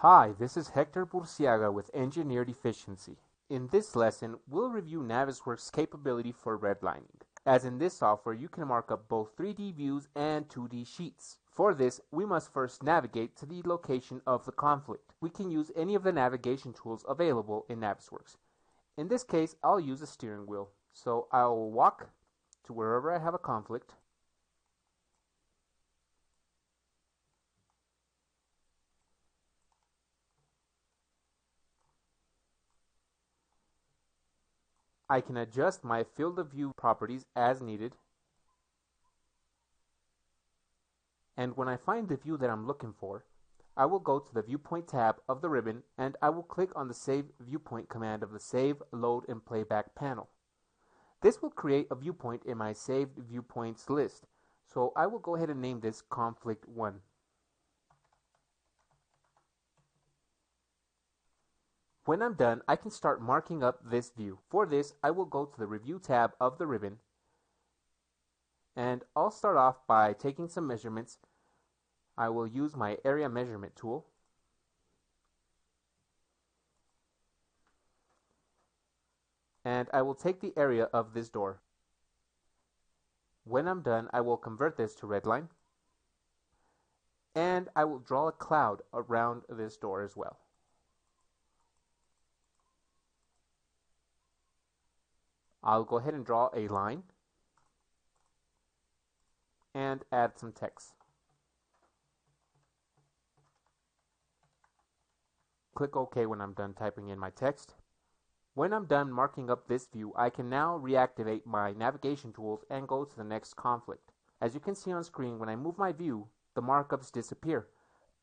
Hi, this is Hector Burciaga with Engineered Efficiency. In this lesson, we'll review Navisworks' capability for redlining. As in this software, you can mark up both 3D views and 2D sheets. For this, we must first navigate to the location of the conflict. We can use any of the navigation tools available in Navisworks. In this case, I'll use a steering wheel. So I'll walk to wherever I have a conflict. I can adjust my field of view properties as needed. And when I find the view that I'm looking for, I will go to the Viewpoint tab of the ribbon and I will click on the Save Viewpoint command of the Save, Load, and Playback panel. This will create a viewpoint in my saved viewpoints list, so I will go ahead and name this Conflict 1. When I'm done, I can start marking up this view. For this, I will go to the Review tab of the ribbon, and I'll start off by taking some measurements. I will use my area measurement tool. And I will take the area of this door. When I'm done, I will convert this to redline. And I will draw a cloud around this door as well. I'll go ahead and draw a line and add some text. Click OK when I'm done typing in my text. When I'm done marking up this view, I can now reactivate my navigation tools and go to the next conflict. As you can see on screen, when I move my view, the markups disappear.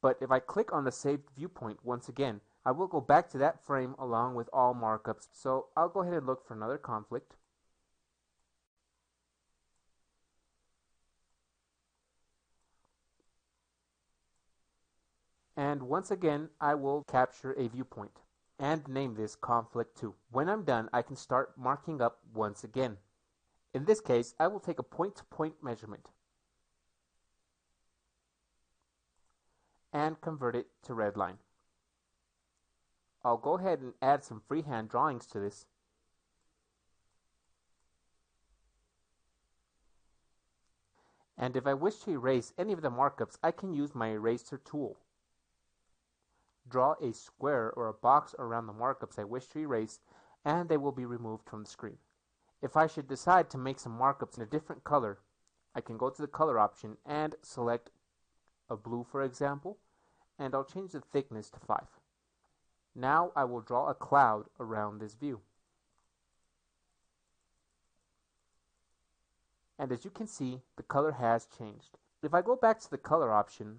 But if I click on the saved viewpoint once again, I will go back to that frame along with all markups. So I'll go ahead and look for another conflict. And once again, I will capture a viewpoint and name this Conflict 2. When I'm done, I can start marking up once again. In this case, I will take a point-to-point measurement and convert it to redline. I'll go ahead and add some freehand drawings to this. And if I wish to erase any of the markups, I can use my eraser tool. Draw a square or a box around the markups I wish to erase, and they will be removed from the screen. If I should decide to make some markups in a different color, I can go to the color option and select a blue, for example, and I'll change the thickness to 5. Now I will draw a cloud around this view. And as you can see, the color has changed. If I go back to the color option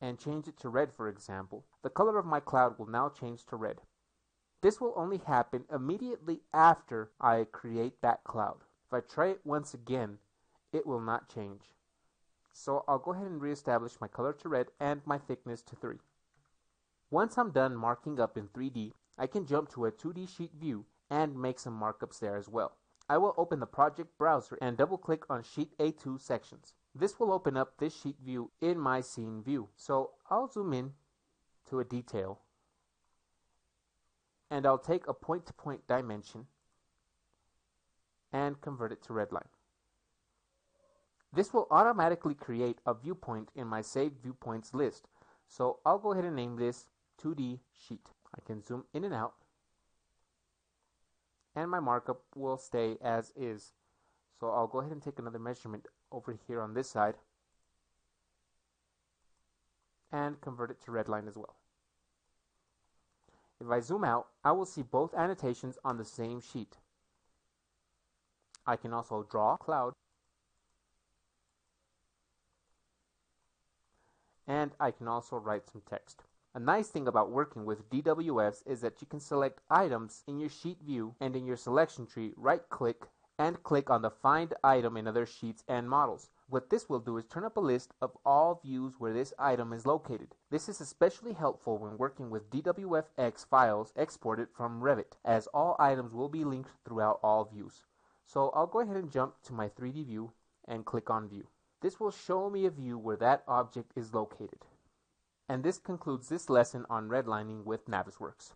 and change it to red, for example, the color of my cloud will now change to red. This will only happen immediately after I create that cloud. If I try it once again, it will not change. So I'll go ahead and reestablish my color to red and my thickness to 3. Once I'm done marking up in 3D, I can jump to a 2D sheet view and make some markups there as well. I will open the project browser and double click on Sheet A2 sections. This will open up this sheet view in my scene view. So I'll zoom in to a detail and I'll take a point-to-point dimension and convert it to redline. This will automatically create a viewpoint in my saved viewpoints list. So I'll go ahead and name this 2D sheet. I can zoom in and out and my markup will stay as is. So I'll go ahead and take another measurement over here on this side and convert it to redline as well. If I zoom out, I will see both annotations on the same sheet. I can also draw a cloud and I can also write some text. A nice thing about working with DWFs is that you can select items in your sheet view, and in your selection tree, right-click and click on the Find Item in other sheets and models. What this will do is turn up a list of all views where this item is located. This is especially helpful when working with DWFX files exported from Revit, as all items will be linked throughout all views. So I'll go ahead and jump to my 3D view and click on View. This will show me a view where that object is located. And this concludes this lesson on redlining with Navisworks.